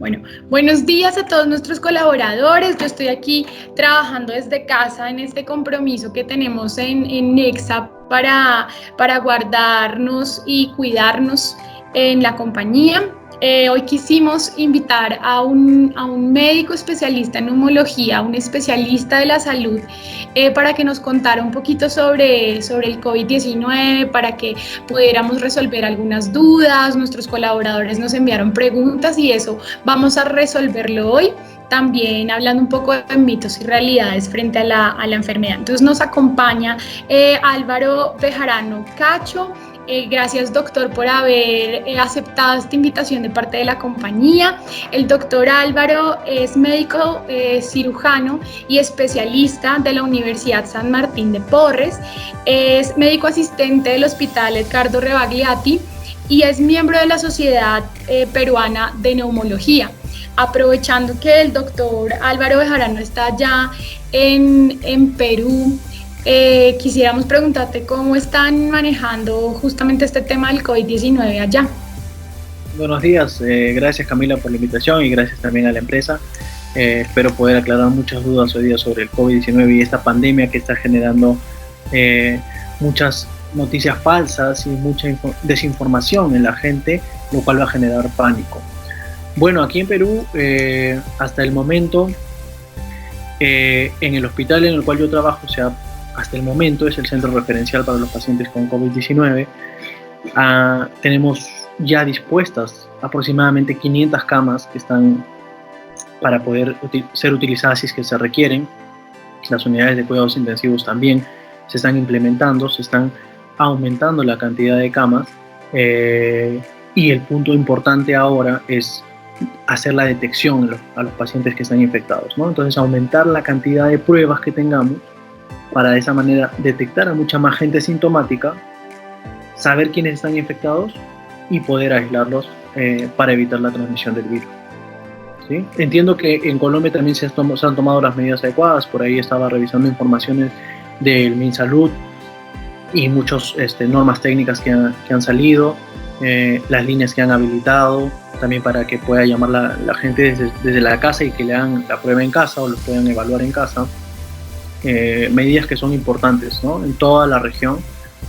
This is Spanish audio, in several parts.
Bueno, buenos días a todos nuestros colaboradores. Yo estoy aquí trabajando desde casa en este compromiso que tenemos en Nexa para guardarnos y cuidarnos en la compañía. Hoy quisimos invitar a un médico especialista en neumología, un especialista de la salud, para que nos contara un poquito sobre el COVID-19, para que pudiéramos resolver algunas dudas. Nuestros colaboradores nos enviaron preguntas y eso vamos a resolverlo hoy, también hablando un poco de mitos y realidades frente a la enfermedad. Entonces nos acompaña Álvaro Bejarano Cacho. Gracias, doctor, por haber aceptado esta invitación de parte de la compañía. El doctor Álvaro es médico cirujano y especialista de la Universidad San Martín de Porres. Es médico asistente del Hospital Edgardo Rebagliati y es miembro de la Sociedad Peruana de Neumología. Aprovechando que el doctor Álvaro Bejarano está allá en Perú, quisiéramos preguntarte cómo están manejando justamente este tema del COVID-19 allá. Buenos días, gracias Camila por la invitación y gracias también a la empresa. Espero poder aclarar muchas dudas hoy día sobre el COVID-19 y esta pandemia que está generando muchas noticias falsas y mucha desinformación en la gente, lo cual va a generar pánico. Bueno, aquí en Perú, hasta el momento, en el hospital en el cual yo trabajo, o sea, hasta el momento es el centro referencial para los pacientes con COVID-19. Tenemos ya dispuestas aproximadamente 500 camas que están para poder ser utilizadas si es que se requieren. Las unidades de cuidados intensivos también se están implementando, se están aumentando la cantidad de camas, y el punto importante ahora es hacer la detección a los pacientes que están infectados, ¿no? Entonces aumentar la cantidad de pruebas que tengamos para de esa manera detectar a mucha más gente sintomática, saber quiénes están infectados y poder aislarlos para evitar la transmisión del virus, ¿sí? Entiendo que en Colombia también se han tomado las medidas adecuadas. Por ahí estaba revisando informaciones del MinSalud y muchas normas técnicas que han salido, las líneas que han habilitado también para que pueda llamar la gente desde la casa y que le hagan la prueba en casa o lo puedan evaluar en casa. Medidas que son importantes, ¿no?, en toda la región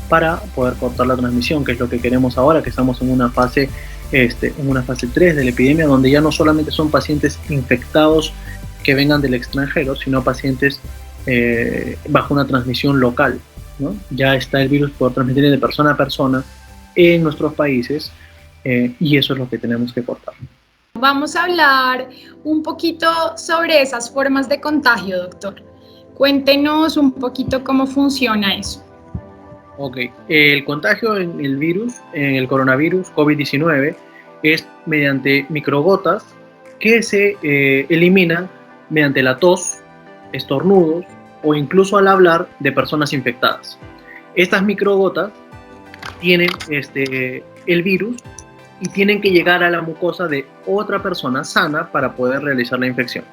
para poder cortar la transmisión, que es lo que queremos ahora, que estamos en una fase 3 de la epidemia, donde ya no solamente son pacientes infectados que vengan del extranjero, sino pacientes bajo una transmisión local, ¿no? Ya está el virus por transmitir de persona a persona en nuestros países, y eso es lo que tenemos que cortar. Vamos a hablar un poquito sobre esas formas de contagio, doctor. Cuéntenos un poquito cómo funciona eso. Ok, el contagio en el virus, en el coronavirus COVID-19, es mediante microgotas que se eliminan mediante la tos, estornudos o incluso al hablar de personas infectadas. Estas microgotas tienen el virus y tienen que llegar a la mucosa de otra persona sana para poder realizar la infección,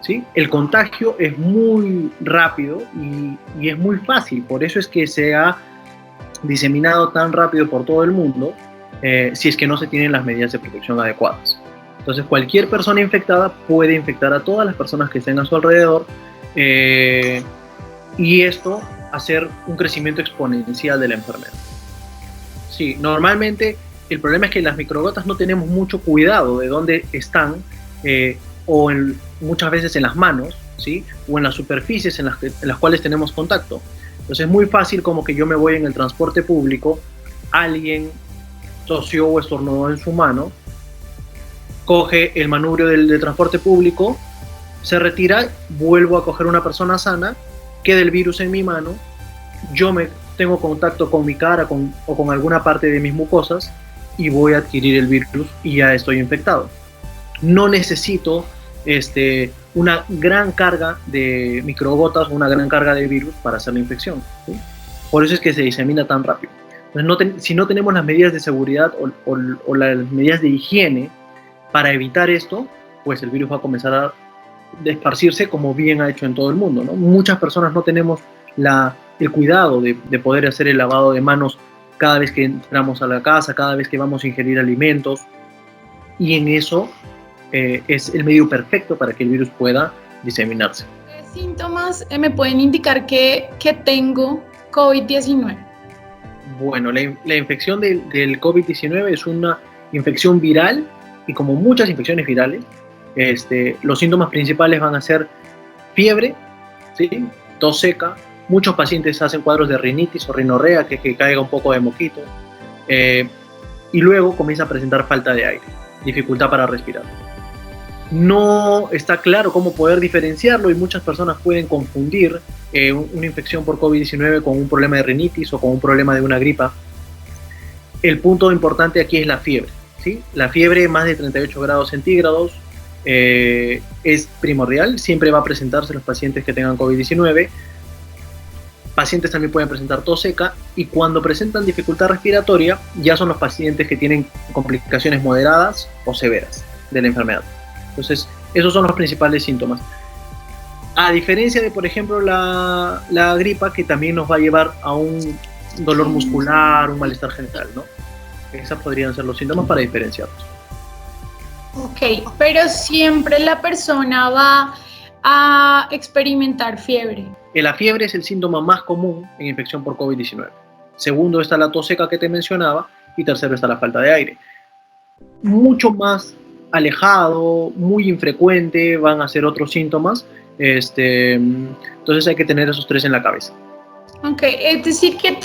¿sí? El contagio es muy rápido y es muy fácil, por eso es que se ha diseminado tan rápido por todo el mundo, si es que no se tienen las medidas de protección adecuadas. Entonces cualquier persona infectada puede infectar a todas las personas que estén a su alrededor, y esto hacer un crecimiento exponencial de la enfermedad. Sí, normalmente el problema es que las microgotas no tenemos mucho cuidado de dónde están, o muchas veces en las manos, ¿sí?, o en las superficies en las cuales tenemos contacto. Entonces es muy fácil como que yo me voy en el transporte público, alguien tosió o estornudó en su mano, coge el manubrio del transporte público, se retira, vuelvo a coger una persona sana, queda el virus en mi mano, yo tengo contacto con mi cara o con alguna parte de mis mucosas y voy a adquirir el virus y ya estoy infectado. No necesito una gran carga de microgotas o una gran carga de virus para hacer la infección, ¿sí? Por eso es que se disemina tan rápido. Entonces, si no tenemos las medidas de seguridad o las medidas de higiene para evitar esto, pues el virus va a comenzar a esparcirse como bien ha hecho en todo el mundo, ¿no? Muchas personas no tenemos el cuidado de poder hacer el lavado de manos cada vez que entramos a la casa, cada vez que vamos a ingerir alimentos, y en eso es el medio perfecto para que el virus pueda diseminarse. ¿Qué síntomas me pueden indicar que tengo COVID-19? Bueno, la infección del COVID-19 es una infección viral y como muchas infecciones virales, los síntomas principales van a ser fiebre, ¿sí? Tos seca. Muchos pacientes hacen cuadros de rinitis o rinorrea, que caiga un poco de moquito, y luego comienza a presentar falta de aire, dificultad para respirar. No está claro cómo poder diferenciarlo y muchas personas pueden confundir una infección por COVID-19 con un problema de rinitis o con un problema de una gripa. El punto importante aquí es la fiebre, ¿sí? La fiebre más de 38 grados centígrados es primordial, siempre va a presentarse en los pacientes que tengan COVID-19. Pacientes también pueden presentar tos seca y cuando presentan dificultad respiratoria ya son los pacientes que tienen complicaciones moderadas o severas de la enfermedad. Entonces, esos son los principales síntomas. A diferencia de, por ejemplo, la gripa, que también nos va a llevar a un dolor muscular, un malestar general, ¿no? Esos podrían ser los síntomas para diferenciarlos. Ok, pero siempre la persona va a experimentar fiebre. La fiebre es el síntoma más común en infección por COVID-19. Segundo está la tos seca que te mencionaba y tercero está la falta de aire. Mucho más alejado, muy infrecuente, van a ser otros síntomas. Entonces hay que tener esos tres en la cabeza. Ok, es decir que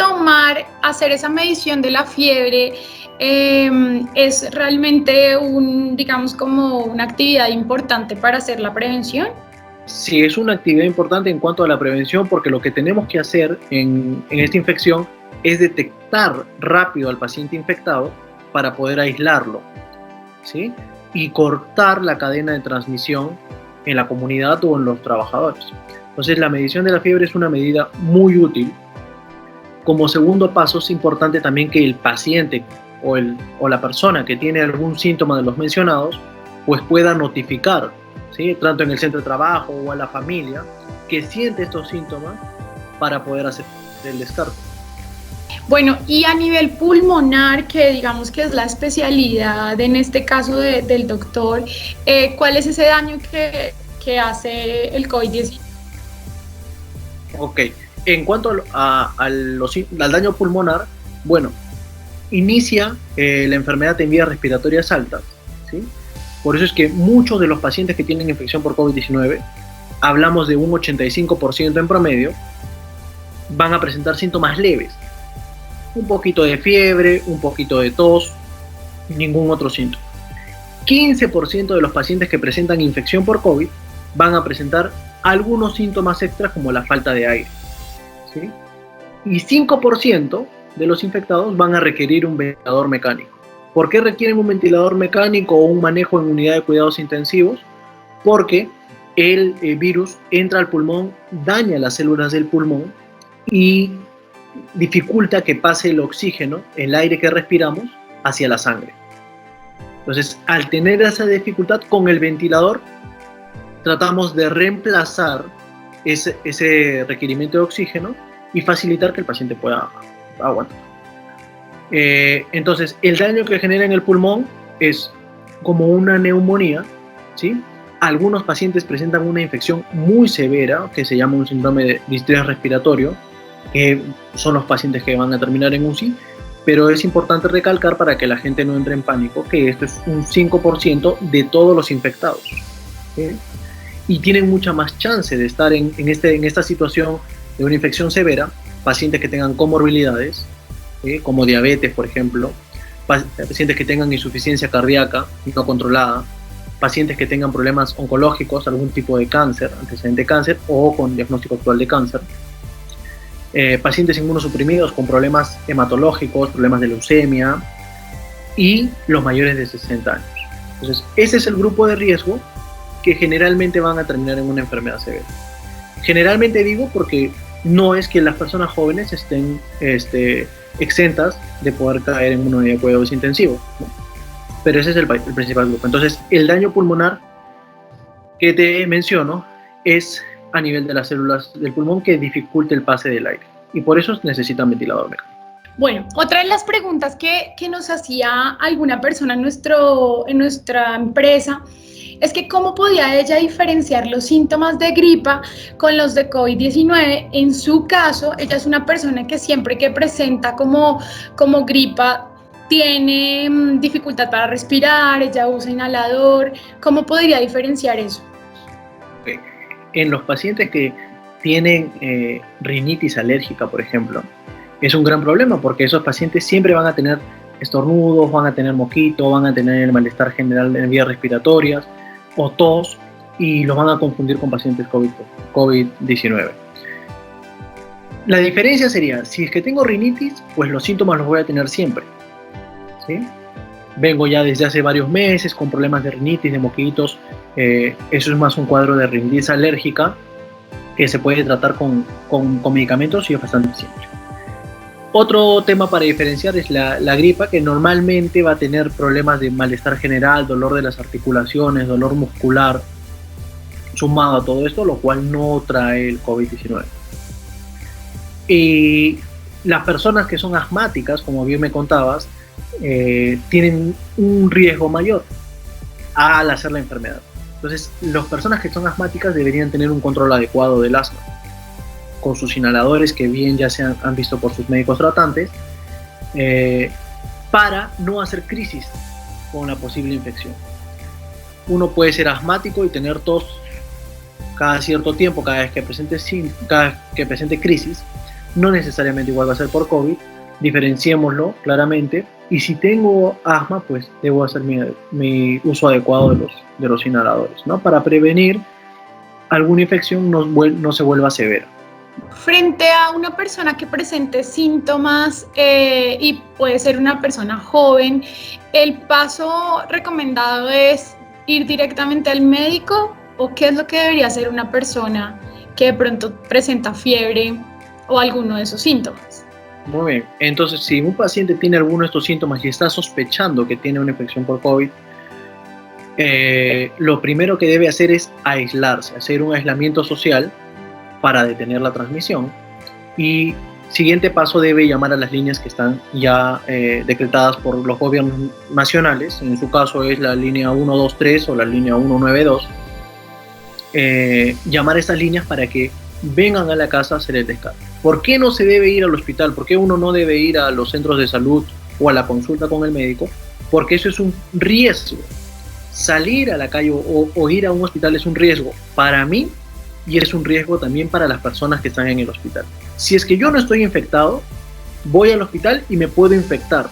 hacer esa medición de la fiebre es realmente digamos como una actividad importante para hacer la prevención. Sí, es una actividad importante en cuanto a la prevención porque lo que tenemos que hacer en esta infección es detectar rápido al paciente infectado para poder aislarlo, ¿sí? Y cortar la cadena de transmisión en la comunidad o en los trabajadores. Entonces la medición de la fiebre es una medida muy útil. Como segundo paso es importante también que el paciente o la persona que tiene algún síntoma de los mencionados pues pueda notificar, ¿sí? Tanto en el centro de trabajo o a la familia que siente estos síntomas para poder hacer el descarte. Bueno, y a nivel pulmonar, que digamos que es la especialidad en este caso del doctor, ¿cuál es ese daño que hace el COVID-19? Ok, en cuanto al daño pulmonar, bueno, inicia la enfermedad en vías respiratorias altas, ¿sí? Por eso es que muchos de los pacientes que tienen infección por COVID-19, hablamos de un 85% en promedio, van a presentar síntomas leves. Un poquito de fiebre, un poquito de tos, ningún otro síntoma. 15% de los pacientes que presentan infección por COVID van a presentar algunos síntomas extras como la falta de aire, ¿sí? Y 5% de los infectados van a requerir un ventilador mecánico. ¿Por qué requieren un ventilador mecánico o un manejo en unidad de cuidados intensivos? Porque el virus entra al pulmón, daña las células del pulmón y dificulta que pase el oxígeno, el aire que respiramos, hacia la sangre. Entonces, al tener esa dificultad con el ventilador, tratamos de reemplazar ese requerimiento de oxígeno y facilitar que el paciente pueda aguantar. Entonces, el daño que genera en el pulmón es como una neumonía, ¿sí? Algunos pacientes presentan una infección muy severa que se llama un síndrome de distrés respiratorio, que son los pacientes que van a terminar en UCI, pero es importante recalcar para que la gente no entre en pánico que esto es un 5% de todos los infectados, ¿sí? Y tienen mucha más chance de estar en esta situación de una infección severa, pacientes que tengan comorbilidades, ¿sí? Como diabetes, por ejemplo, pacientes que tengan insuficiencia cardíaca no controlada, pacientes que tengan problemas oncológicos, algún tipo de cáncer, antecedente de cáncer o con diagnóstico actual de cáncer, pacientes inmunosuprimidos con problemas hematológicos, problemas de leucemia y los mayores de 60 años. Entonces, ese es el grupo de riesgo que generalmente van a terminar en una enfermedad severa. Generalmente digo porque no es que las personas jóvenes estén exentas de poder caer en una unidad de cuidados intensivos, ¿no? Pero ese es el principal grupo. Entonces, el daño pulmonar que te menciono es a nivel de las células del pulmón que dificulta el pase del aire y por eso necesitan ventilador mecánico. Bueno, otra de las preguntas que nos hacía alguna persona en nuestra empresa es que cómo podía ella diferenciar los síntomas de gripa con los de COVID-19. En su caso, ella es una persona que siempre que presenta como gripa tiene dificultad para respirar, ella usa inhalador. ¿Cómo podría diferenciar eso? En los pacientes que tienen rinitis alérgica, por ejemplo, es un gran problema porque esos pacientes siempre van a tener estornudos, van a tener moquito, van a tener malestar general en vías respiratorias o tos, y los van a confundir con pacientes COVID-19. La diferencia sería, si es que tengo rinitis, pues los síntomas los voy a tener siempre, ¿sí? Vengo ya desde hace varios meses con problemas de rinitis, de moquitos. Eso es más un cuadro de rinitis alérgica que se puede tratar con medicamentos y es bastante simple. Otro tema para diferenciar es la gripa, que normalmente va a tener problemas de malestar general, dolor de las articulaciones, dolor muscular, sumado a todo esto, lo cual no trae el COVID-19. Y las personas que son asmáticas, como bien me contabas, tienen un riesgo mayor al hacer la enfermedad. Entonces, las personas que son asmáticas deberían tener un control adecuado del asma, con sus inhaladores que bien ya se han visto por sus médicos tratantes, para no hacer crisis con la posible infección. Uno puede ser asmático y tener tos cada cierto tiempo, cada vez que presente crisis. No necesariamente igual va a ser por COVID, diferenciémoslo claramente, y si tengo asma, pues debo hacer mi uso adecuado de los inhaladores, ¿no? Para prevenir alguna infección no se vuelva severa. Frente a una persona que presente síntomas y puede ser una persona joven, ¿el paso recomendado es ir directamente al médico o qué es lo que debería hacer una persona que de pronto presenta fiebre o alguno de esos síntomas? Muy bien, entonces si un paciente tiene alguno de estos síntomas y está sospechando que tiene una infección por COVID, lo primero que debe hacer es aislarse, hacer un aislamiento social para detener la transmisión, y siguiente paso debe llamar a las líneas que están ya decretadas por los gobiernos nacionales. En su caso es la línea 123 o la línea 192. Llamar a estas líneas para que vengan a la casa a hacer el descargo. ¿Por qué no se debe ir al hospital? ¿Por qué uno no debe ir a los centros de salud o a la consulta con el médico? Porque eso es un riesgo. Salir a la calle o ir a un hospital es un riesgo para mí y es un riesgo también para las personas que están en el hospital. Si es que yo no estoy infectado, voy al hospital y me puedo infectar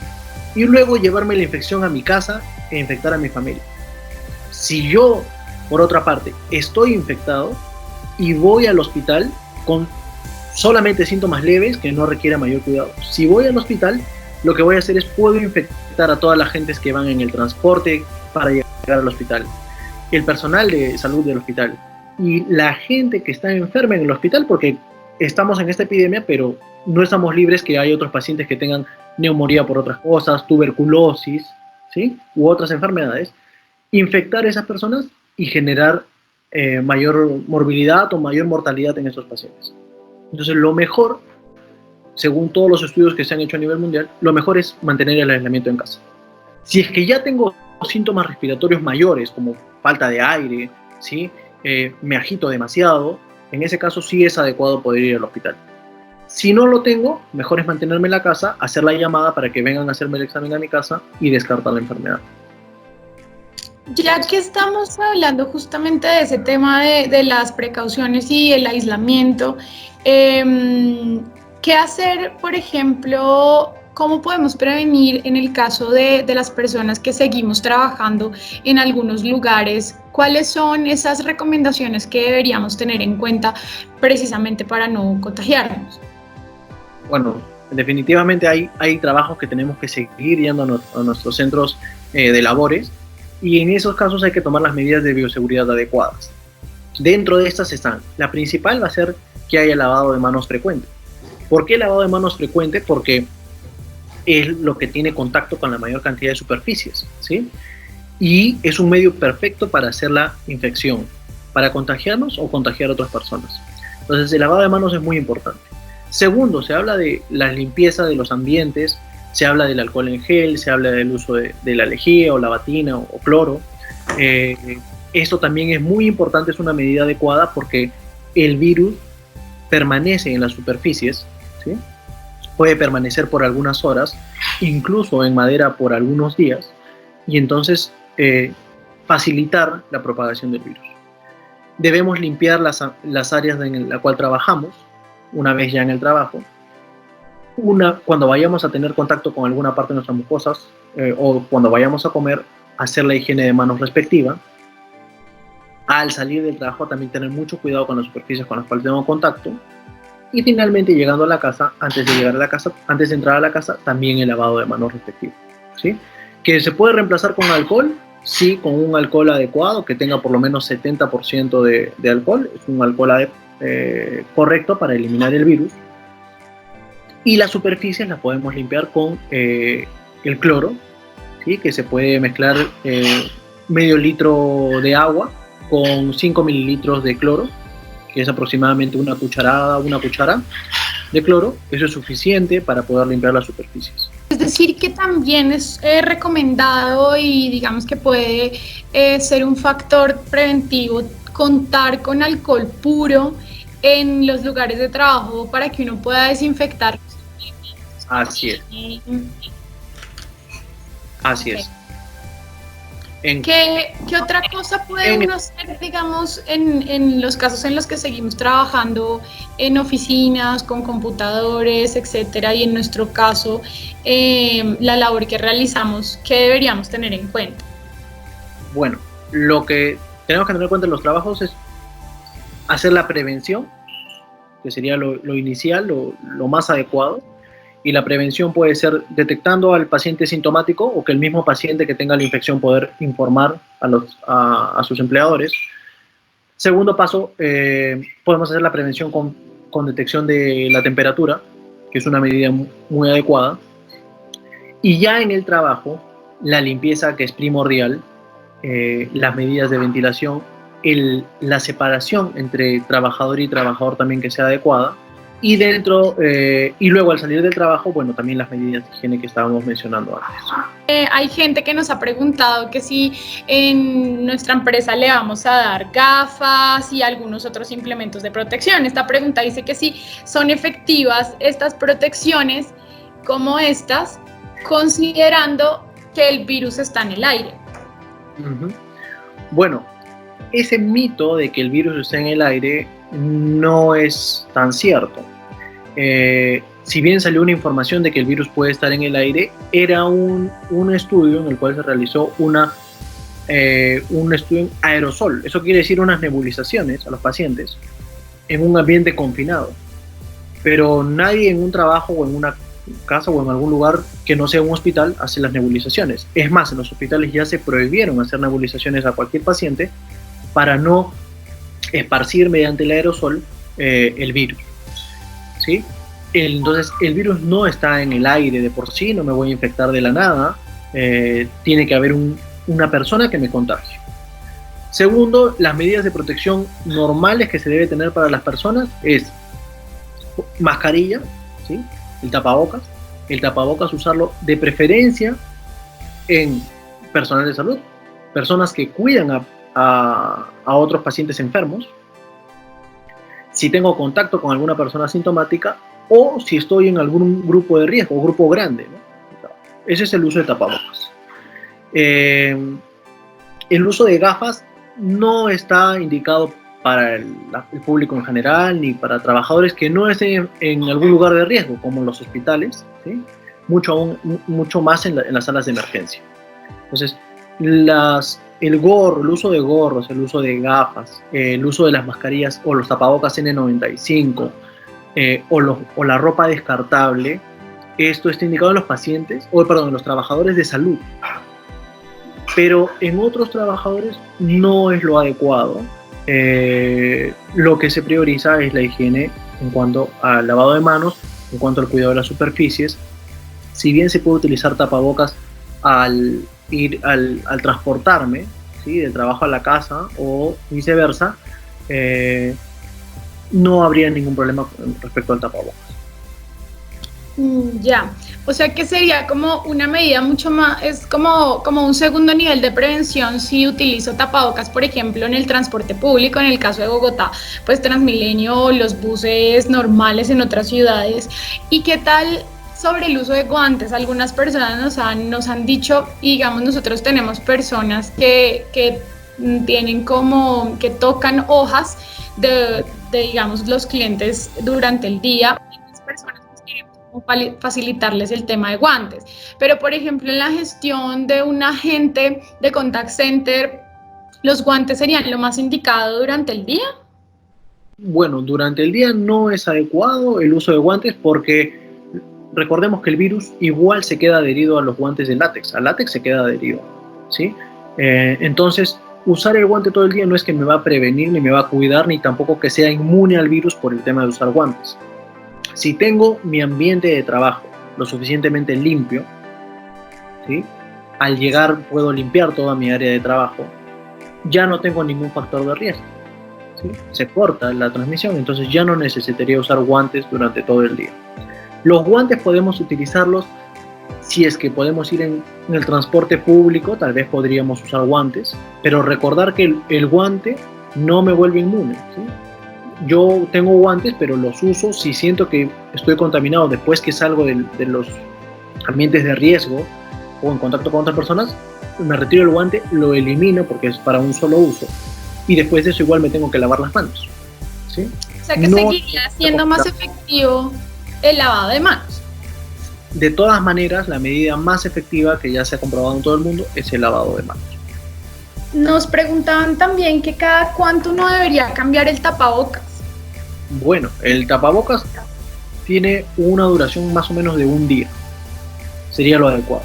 y luego llevarme la infección a mi casa e infectar a mi familia. Si yo, por otra parte, estoy infectado y voy al hospital con solamente síntomas leves que no requieren mayor cuidado, si voy al hospital, lo que voy a hacer es puedo infectar a todas las gentes que van en el transporte para llegar al hospital, el personal de salud del hospital y la gente que está enferma en el hospital, porque estamos en esta epidemia, pero no estamos libres que hay otros pacientes que tengan neumonía por otras cosas, tuberculosis, ¿sí? U otras enfermedades. Infectar a esas personas y generar mayor morbilidad o mayor mortalidad en esos pacientes. Entonces, lo mejor, según todos los estudios que se han hecho a nivel mundial, lo mejor es mantener el aislamiento en casa. Si es que ya tengo síntomas respiratorios mayores, como falta de aire, ¿sí? Me agito demasiado, en ese caso sí es adecuado poder ir al hospital. Si no lo tengo, mejor es mantenerme en la casa, hacer la llamada para que vengan a hacerme el examen a mi casa y descartar la enfermedad. Ya que estamos hablando justamente de ese tema de las precauciones y el aislamiento, ¿qué hacer, por ejemplo? ¿Cómo podemos prevenir en el caso de las personas que seguimos trabajando en algunos lugares? ¿Cuáles son esas recomendaciones que deberíamos tener en cuenta precisamente para no contagiarnos? Bueno, definitivamente hay trabajos que tenemos que seguir yendo a nuestros centros de labores, y en esos casos hay que tomar las medidas de bioseguridad adecuadas. Dentro de estas están, la principal va a ser que haya lavado de manos frecuente. ¿Por qué lavado de manos frecuente? Porque es lo que tiene contacto con la mayor cantidad de superficies, ¿sí? Y es un medio perfecto para hacer la infección, para contagiarnos o contagiar a otras personas. Entonces, el lavado de manos es muy importante. Segundo, se habla de la limpieza de los ambientes, se habla del alcohol en gel, se habla del uso de la lejía o la batina o cloro. Esto también es muy importante, es una medida adecuada porque el virus permanece en las superficies, ¿sí? Puede permanecer por algunas horas, incluso en madera por algunos días, y entonces facilitar la propagación del virus. Debemos limpiar las áreas en las cuales trabajamos, una vez ya en el trabajo. Cuando vayamos a tener contacto con alguna parte de nuestras mucosas o cuando vayamos a comer, hacer la higiene de manos respectiva. Al salir del trabajo también tener mucho cuidado con las superficies con las cuales tengo contacto. Y finalmente, llegando a la casa, antes de entrar a la casa, también el lavado de manos respectivo, ¿sí? ¿Que se puede reemplazar con alcohol? Sí, con un alcohol adecuado, que tenga por lo menos 70% de alcohol. Es un alcohol correcto para eliminar el virus. Y las superficies las podemos limpiar con el cloro, ¿sí? Que se puede mezclar medio litro de agua con 5 mililitros de cloro, que es aproximadamente una cuchara de cloro. Eso es suficiente para poder limpiar las superficies. Es decir, que también es recomendado y digamos que puede ser un factor preventivo contar con alcohol puro en los lugares de trabajo para que uno pueda desinfectar. Así es. Así es. ¿Qué otra cosa puede uno hacer, digamos, en los casos en los que seguimos trabajando en oficinas, con computadores, etcétera, y en nuestro caso, la labor que realizamos, qué deberíamos tener en cuenta? Bueno, lo que tenemos que tener en cuenta en los trabajos es hacer la prevención, que sería lo inicial, lo más adecuado. Y la prevención puede ser detectando al paciente sintomático o que el mismo paciente que tenga la infección poder informar a sus empleadores. Segundo paso, podemos hacer la prevención con detección de la temperatura, que es una medida muy adecuada. Y ya en el trabajo, la limpieza, que es primordial, las medidas de ventilación, la separación entre trabajador y trabajador también que sea adecuada. Y y luego al salir del trabajo, bueno, también las medidas de higiene que estábamos mencionando antes. Hay gente que nos ha preguntado que si en nuestra empresa le vamos a dar gafas y algunos otros implementos de protección. Esta pregunta dice que si son efectivas estas protecciones como estas, considerando que el virus está en el aire. Bueno, ese mito de que el virus está en el aire no es tan cierto. Si bien salió una información de que el virus puede estar en el aire, era un estudio en el cual se realizó un estudio en aerosol. Eso quiere decir unas nebulizaciones a los pacientes en un ambiente confinado. Pero nadie en un trabajo o en una casa o en algún lugar que no sea un hospital hace las nebulizaciones. Es más, en los hospitales ya se prohibieron hacer nebulizaciones a cualquier paciente para no esparcir mediante el aerosol el virus, ¿sí? Entonces el virus no está en el aire de por sí, no me voy a infectar de la nada, tiene que haber una persona que me contagie. Segundo, las medidas de protección normales que se debe tener para las personas es mascarilla, ¿sí? El tapabocas usarlo de preferencia en personal de salud, personas que cuidan a otros pacientes enfermos, si tengo contacto con alguna persona asintomática o si estoy en algún grupo de riesgo, grupo grande, ¿no? Ese es el uso de tapabocas. El uso de gafas no está indicado para el público en general ni para trabajadores que no estén en algún lugar de riesgo, como los hospitales, ¿sí? Mucho más en las salas de emergencia. Entonces, el uso de gorros, el uso de gafas, el uso de las mascarillas o los tapabocas N95 o la ropa descartable, esto está indicado en los pacientes, en los trabajadores de salud. Pero en otros trabajadores no es lo adecuado. Lo que se prioriza es la higiene en cuanto al lavado de manos, en cuanto al cuidado de las superficies. Si bien se puede utilizar tapabocas al transportarme, ¿sí? Del trabajo a la casa o viceversa, no habría ningún problema respecto al tapabocas. Ya, o sea que sería como una medida mucho más, es como un segundo nivel de prevención si utilizo tapabocas, por ejemplo, en el transporte público, en el caso de Bogotá, pues Transmilenio, los buses normales en otras ciudades. ¿Y qué tal sobre el uso de guantes? Algunas personas nos han dicho, y digamos nosotros tenemos personas que tienen como, que tocan hojas digamos, los clientes durante el día. Las personas facilitarles el tema de guantes. Pero, por ejemplo, en la gestión de un agente de contact center, ¿los guantes serían lo más indicado durante el día? Bueno, durante el día no es adecuado el uso de guantes porque recordemos que el virus igual se queda adherido a los guantes de látex. Al látex se queda adherido, ¿sí? Entonces, usar el guante todo el día no es que me va a prevenir, ni me va a cuidar, ni tampoco que sea inmune al virus por el tema de usar guantes. Si tengo mi ambiente de trabajo lo suficientemente limpio, ¿sí? Al llegar puedo limpiar toda mi área de trabajo, ya no tengo ningún factor de riesgo, ¿sí? Se corta la transmisión, entonces ya no necesitaría usar guantes durante todo el día. Los guantes podemos utilizarlos si es que podemos ir en el transporte público, tal vez podríamos usar guantes, pero recordar que el guante no me vuelve inmune, ¿sí? Yo tengo guantes, pero los uso si siento que estoy contaminado después que salgo de los ambientes de riesgo o en contacto con otras personas, me retiro el guante, lo elimino porque es para un solo uso y después de eso igual me tengo que lavar las manos, ¿sí? O sea que no seguiría siendo más efectivo el lavado de manos. De todas maneras, la medida más efectiva que ya se ha comprobado en todo el mundo es el lavado de manos. Nos preguntaban también que cada cuánto uno debería cambiar el tapabocas. Bueno, el tapabocas tiene una duración más o menos de un día. Sería lo adecuado.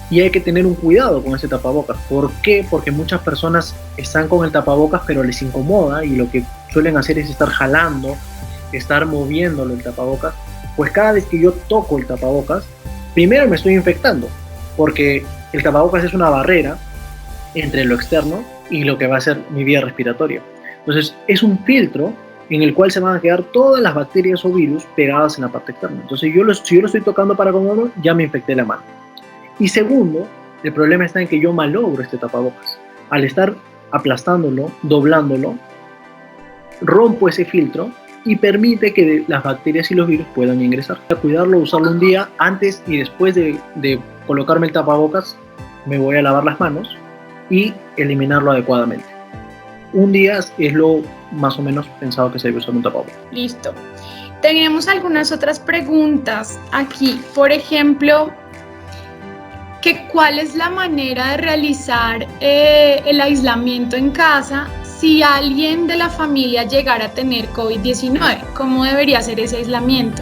Y hay que tener un cuidado con ese tapabocas. ¿Por qué? Porque muchas personas están con el tapabocas pero les incomoda y lo que suelen hacer es estar jalando, estar moviéndolo el tapabocas. Pues cada vez que yo toco el tapabocas, primero me estoy infectando, porque el tapabocas es una barrera entre lo externo y lo que va a ser mi vía respiratoria. Entonces es un filtro en el cual se van a quedar todas las bacterias o virus pegadas en la parte externa. Entonces si yo lo estoy tocando para comerlo, ya me infecté la mano. Y segundo, el problema está en que yo malogro este tapabocas. Al estar aplastándolo, doblándolo, rompo ese filtro y permite que las bacterias y los virus puedan ingresar. A cuidarlo, usarlo un día antes y después de colocarme el tapabocas, me voy a lavar las manos y eliminarlo adecuadamente. Un día es lo más o menos pensado que se debe usar un tapabocas. Listo. Tenemos algunas otras preguntas aquí. Por ejemplo, ¿cuál es la manera de realizar el aislamiento en casa si alguien de la familia llegara a tener COVID-19? ¿Cómo debería ser ese aislamiento?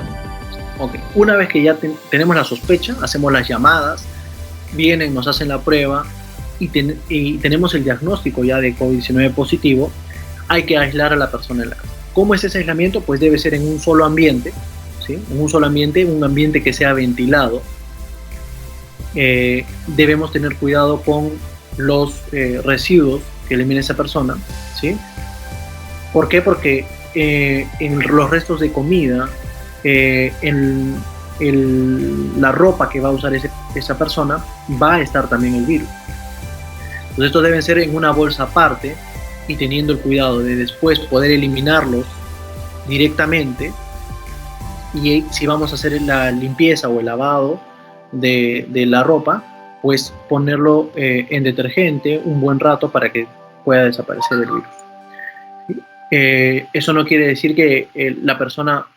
Okay. Una vez que ya tenemos la sospecha, hacemos las llamadas, vienen, nos hacen la prueba y tenemos el diagnóstico ya de COVID-19 positivo, hay que aislar a la persona en la casa. ¿Cómo es ese aislamiento? Pues debe ser en un solo ambiente, ¿sí? En un solo ambiente, un ambiente que sea ventilado. Debemos tener cuidado con los residuos que elimine esa persona, ¿sí? ¿Por qué? Porque en los restos de comida, la ropa que va a usar esa persona, va a estar también el virus. Entonces estos deben ser en una bolsa aparte y teniendo el cuidado de después poder eliminarlos directamente. Y si vamos a hacer la limpieza o el lavado de la ropa, pues ponerlo en detergente un buen rato para que pueda desaparecer el virus. Eso no quiere decir que la persona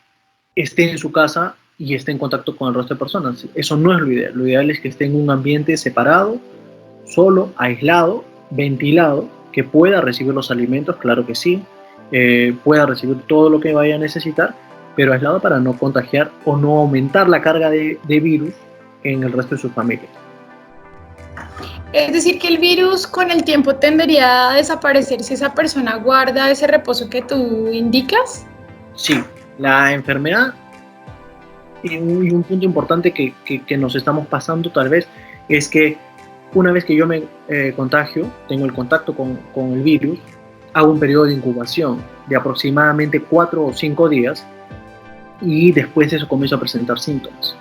esté en su casa y esté en contacto con el resto de personas. Eso no es lo ideal. Lo ideal es que esté en un ambiente separado, solo, aislado, ventilado, que pueda recibir los alimentos, claro que sí, pueda recibir todo lo que vaya a necesitar, pero aislado para no contagiar o no aumentar la carga de virus en el resto de su familia. Es decir, que el virus con el tiempo tendería a desaparecer si esa persona guarda ese reposo que tú indicas. Sí, la enfermedad, y un punto importante que nos estamos pasando tal vez, es que una vez que yo me contagio, tengo el contacto con el virus, hago un periodo de incubación de aproximadamente 4 o 5 días y después de eso comienzo a presentar síntomas.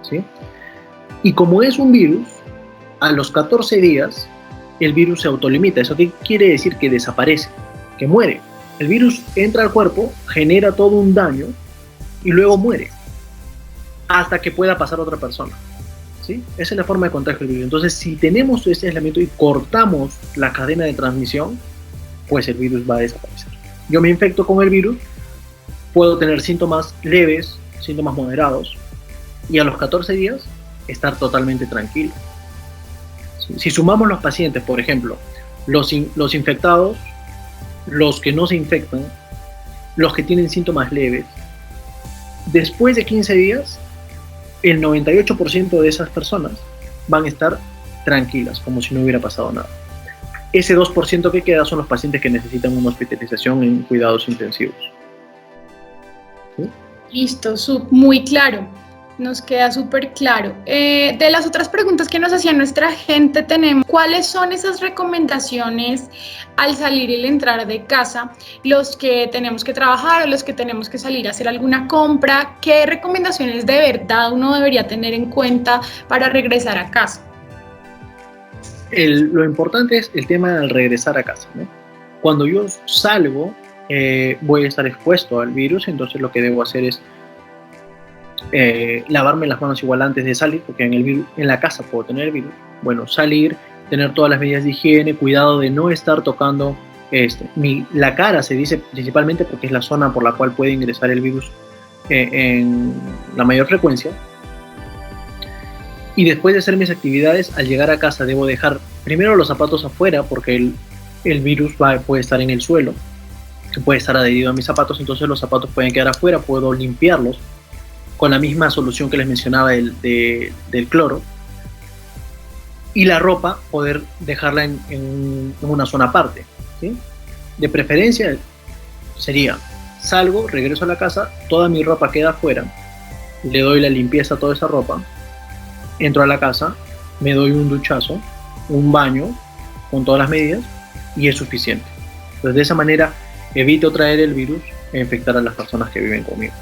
¿sí? Y como es un virus, a los 14 días el virus se autolimita. ¿Eso qué quiere decir? Que desaparece, que muere. El virus entra al cuerpo, genera todo un daño y luego muere hasta que pueda pasar a otra persona, ¿sí? Esa es la forma de contagio del virus. Entonces, si tenemos este aislamiento y cortamos la cadena de transmisión, pues el virus va a desaparecer. Yo me infecto con el virus, puedo tener síntomas leves, síntomas moderados, y a los 14 días estar totalmente tranquilo. Si sumamos los pacientes, por ejemplo, los infectados, los que no se infectan, los que tienen síntomas leves, después de 15 días, el 98% de esas personas van a estar tranquilas, como si no hubiera pasado nada. Ese 2% que queda son los pacientes que necesitan una hospitalización en cuidados intensivos. ¿Sí? Listo, muy claro. Nos queda súper claro. De las otras preguntas que nos hacía nuestra gente tenemos, ¿cuáles son esas recomendaciones al salir y al entrar de casa? Los que tenemos que trabajar o los que tenemos que salir a hacer alguna compra, ¿qué recomendaciones de verdad uno debería tener en cuenta para regresar a casa? Lo importante es el tema del regresar a casa, ¿no? Cuando yo salgo, voy a estar expuesto al virus, entonces lo que debo hacer es lavarme las manos igual antes de salir, porque en la casa puedo tener el virus. Bueno, salir, tener todas las medidas de higiene, cuidado de no estar tocando la cara, se dice principalmente porque es la zona por la cual puede ingresar el virus en la mayor frecuencia. Y después de hacer mis actividades, al llegar a casa debo dejar primero los zapatos afuera, porque el virus puede estar en el suelo, que puede estar adherido a mis zapatos, entonces los zapatos pueden quedar afuera, puedo limpiarlos con la misma solución que les mencionaba del cloro, y la ropa poder dejarla en una zona aparte, ¿sí? De preferencia sería, salgo, regreso a la casa, toda mi ropa queda afuera, le doy la limpieza a toda esa ropa, entro a la casa, me doy un duchazo, un baño con todas las medidas y es suficiente. Entonces de esa manera evito traer el virus e infectar a las personas que viven conmigo.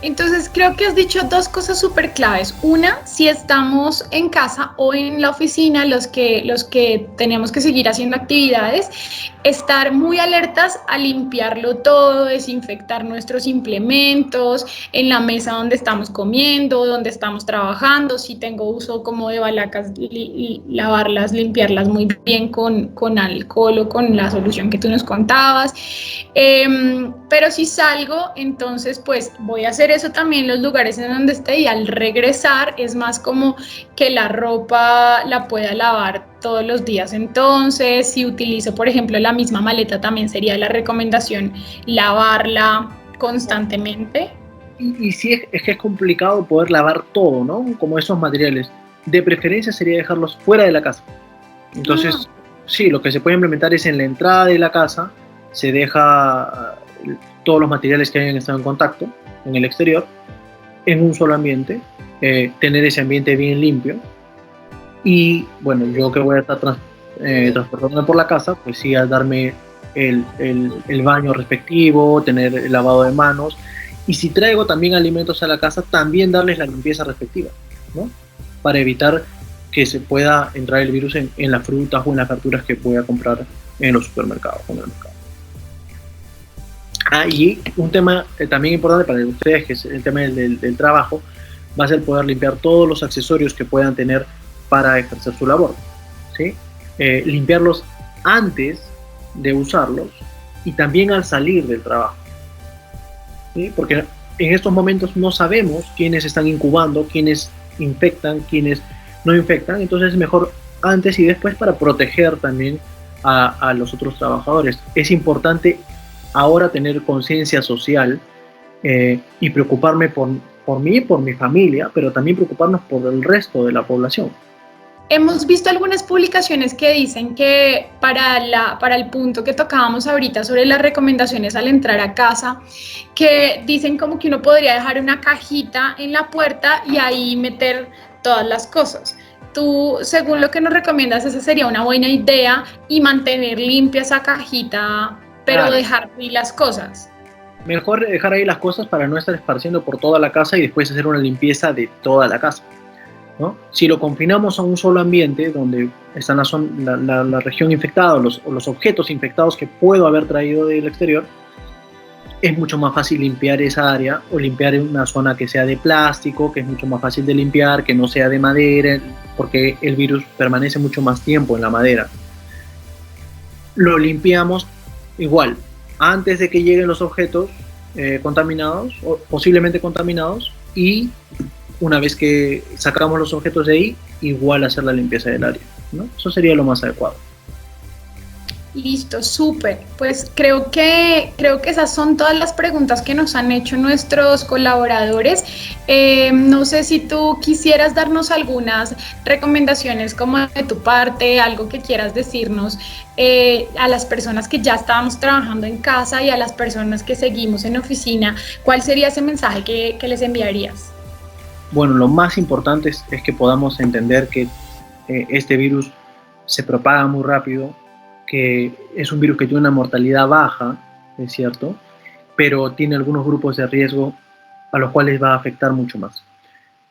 Entonces creo que has dicho dos cosas súper claves. Una, si estamos en casa o en la oficina, los que tenemos que seguir haciendo actividades, estar muy alertas a limpiarlo todo, desinfectar nuestros implementos, en la mesa donde estamos comiendo, donde estamos trabajando, si tengo uso como de balacas, lavarlas, limpiarlas muy bien con alcohol o con la solución que tú nos contabas. Pero si salgo, entonces pues voy a hacer eso también en los lugares en donde esté, y al regresar es más como que la ropa la pueda lavar todos los días. Entonces, si utilizo, por ejemplo, la misma maleta, también sería la recomendación lavarla constantemente. Y sí, es que es complicado poder lavar todo, ¿no? Como esos materiales. De preferencia sería dejarlos fuera de la casa. Entonces, sí, lo que se puede implementar es en la entrada de la casa, se deja todos los materiales que hayan estado en contacto en el exterior, en un solo ambiente, tener ese ambiente bien limpio. Y bueno, yo que voy a estar transportándome por la casa, pues sí, a darme el baño respectivo, tener el lavado de manos, y si traigo también alimentos a la casa, también darles la limpieza respectiva, ¿no? Para evitar que se pueda entrar el virus en las frutas o en las verduras que voy a comprar en los supermercados o en el mercado. Y un tema también importante para ustedes, que es el tema del trabajo, va a ser poder limpiar todos los accesorios que puedan tener para ejercer su labor, ¿sí? Limpiarlos antes de usarlos y también al salir del trabajo, ¿sí? Porque en estos momentos no sabemos quiénes están incubando, quiénes infectan, quiénes no infectan, entonces es mejor antes y después para proteger también a los otros trabajadores. Es importante ahora tener conciencia social y preocuparme por mí, por mi familia, pero también preocuparnos por el resto de la población. Hemos visto algunas publicaciones que dicen que para el punto que tocábamos ahorita sobre las recomendaciones al entrar a casa, que dicen como que uno podría dejar una cajita en la puerta y ahí meter todas las cosas. Tú, según lo que nos recomiendas, esa sería una buena idea, y mantener limpia esa cajita, pero claro, dejar ahí las cosas. mejor dejar ahí las cosas para no estar esparciendo por toda la casa y después hacer una limpieza de toda la casa, ¿no? Si lo confinamos a un solo ambiente donde está la región infectada o los objetos infectados que puedo haber traído del exterior, es mucho más fácil limpiar esa área o limpiar una zona que sea de plástico, que es mucho más fácil de limpiar, que no sea de madera, porque el virus permanece mucho más tiempo en la madera. Lo limpiamos igual, antes de que lleguen los objetos contaminados o posiblemente contaminados, y una vez que sacamos los objetos de ahí, igual hacer la limpieza del área, ¿no? Eso sería lo más adecuado. Listo, súper. Pues creo que esas son todas las preguntas que nos han hecho nuestros colaboradores. No sé si tú quisieras darnos algunas recomendaciones como de tu parte, algo que quieras decirnos a las personas que ya estábamos trabajando en casa y a las personas que seguimos en oficina. ¿Cuál sería ese mensaje que les enviarías? Bueno, lo más importante es que podamos entender que este virus se propaga muy rápido, que es un virus que tiene una mortalidad baja, es cierto, pero tiene algunos grupos de riesgo a los cuales va a afectar mucho más.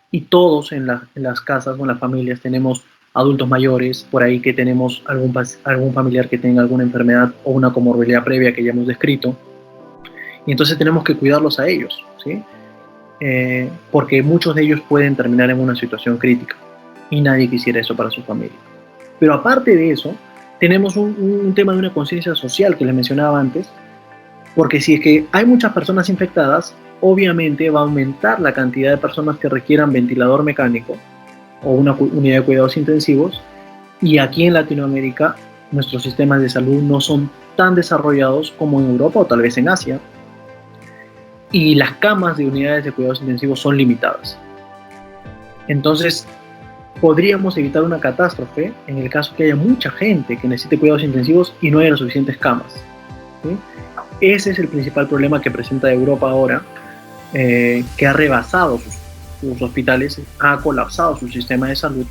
Y todos en las casas o en las familias tenemos adultos mayores, por ahí que tenemos algún familiar que tenga alguna enfermedad o una comorbilidad previa que ya hemos descrito, y entonces tenemos que cuidarlos a ellos, ¿sí? Porque muchos de ellos pueden terminar en una situación crítica y nadie quisiera eso para su familia. Pero aparte de eso, tenemos un tema de una conciencia social que les mencionaba antes, porque si es que hay muchas personas infectadas, obviamente va a aumentar la cantidad de personas que requieran ventilador mecánico o una unidad de cuidados intensivos, y aquí en Latinoamérica nuestros sistemas de salud no son tan desarrollados como en Europa o tal vez en Asia, y las camas de unidades de cuidados intensivos son limitadas. Entonces, podríamos evitar una catástrofe en el caso que haya mucha gente que necesite cuidados intensivos y no haya las suficientes camas, ¿sí? Ese es el principal problema que presenta Europa ahora, que ha rebasado sus hospitales, ha colapsado su sistema de salud,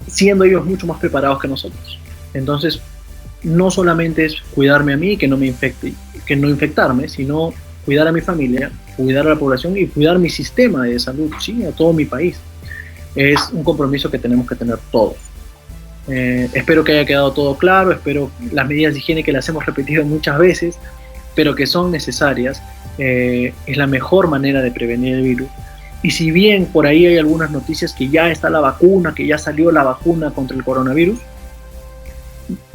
siendo ellos mucho más preparados que nosotros. Entonces, no solamente es cuidarme a mí, que no me infecte, que no infectarme, sino cuidar a mi familia, cuidar a la población y cuidar mi sistema de salud, ¿sí? A todo mi país. Es un compromiso que tenemos que tener todos. Espero que haya quedado todo claro, espero las medidas de higiene que las hemos repetido muchas veces, pero que son necesarias, es la mejor manera de prevenir el virus. Y si bien por ahí hay algunas noticias que ya está la vacuna, que ya salió la vacuna contra el coronavirus,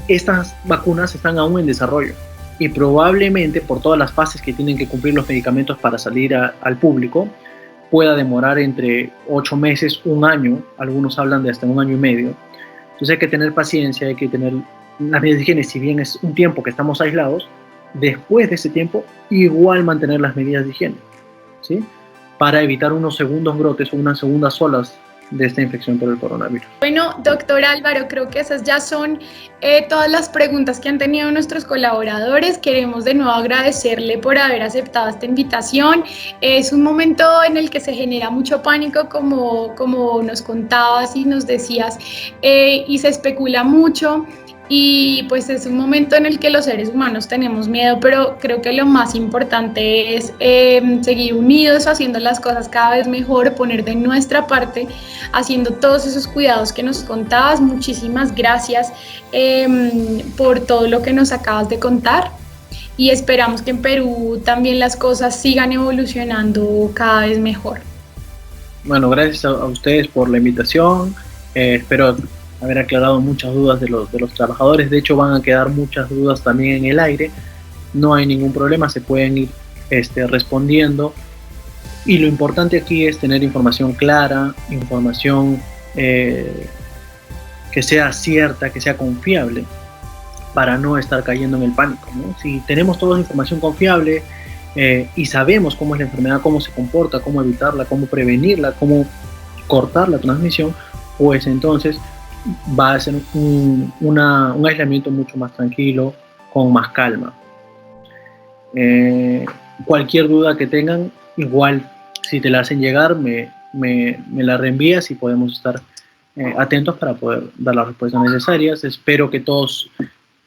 estas vacunas están aún en desarrollo y probablemente por todas las fases que tienen que cumplir los medicamentos para salir al público, pueda demorar entre 8 meses, un año, algunos hablan de hasta un año y medio. Entonces hay que tener paciencia, hay que tener las medidas de higiene, si bien es un tiempo que estamos aislados, después de ese tiempo igual mantener las medidas de higiene, ¿sí? Para evitar unos segundos brotes o unas segundas olas de esta infección por el coronavirus. Bueno, doctor Álvaro, creo que esas ya son todas las preguntas que han tenido nuestros colaboradores. Queremos de nuevo agradecerle por haber aceptado esta invitación. Es un momento en el que se genera mucho pánico, como nos contabas y nos decías, y se especula mucho. Y pues es un momento en el que los seres humanos tenemos miedo, pero creo que lo más importante es seguir unidos, haciendo las cosas cada vez mejor, poner de nuestra parte, haciendo todos esos cuidados que nos contabas. Muchísimas gracias por todo lo que nos acabas de contar, y esperamos que en Perú también las cosas sigan evolucionando cada vez mejor. Bueno, gracias a ustedes por la invitación. Espero haber aclarado muchas dudas de los trabajadores. De hecho, van a quedar muchas dudas también en el aire. No hay ningún problema, se pueden ir respondiendo. Y lo importante aquí es tener información clara, información que sea cierta, que sea confiable, para no estar cayendo en el pánico, ¿no? Si tenemos toda la información confiable y sabemos cómo es la enfermedad, cómo se comporta, cómo evitarla, cómo prevenirla, cómo cortar la transmisión, pues entonces va a ser un aislamiento mucho más tranquilo, con más calma. Cualquier duda que tengan, igual si te la hacen llegar, me la reenvías y podemos estar atentos para poder dar las respuestas necesarias. Espero que todos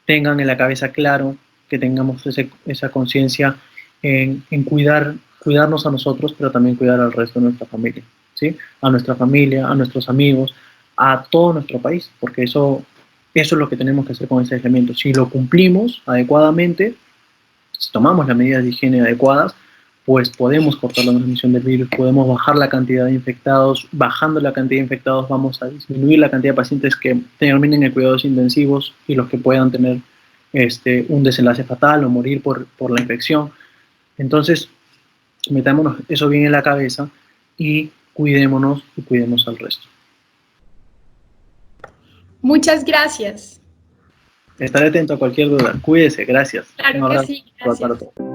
tengan en la cabeza claro, que tengamos esa conciencia en cuidarnos a nosotros, pero también cuidar al resto de nuestra familia, ¿sí? A nuestra familia, a nuestros amigos, a todo nuestro país, porque eso es lo que tenemos que hacer con ese aislamiento. Si lo cumplimos adecuadamente, si tomamos las medidas de higiene adecuadas, pues podemos cortar la transmisión del virus, podemos bajar la cantidad de infectados. Bajando la cantidad de infectados vamos a disminuir la cantidad de pacientes que terminen en cuidados intensivos y los que puedan tener un desenlace fatal o morir por la infección. Entonces, metámonos eso bien en la cabeza y cuidémonos y cuidemos al resto. Muchas gracias. Estaré atento a cualquier duda. Cuídese, gracias. Un Claro que abrazo sí, para gracias. todos.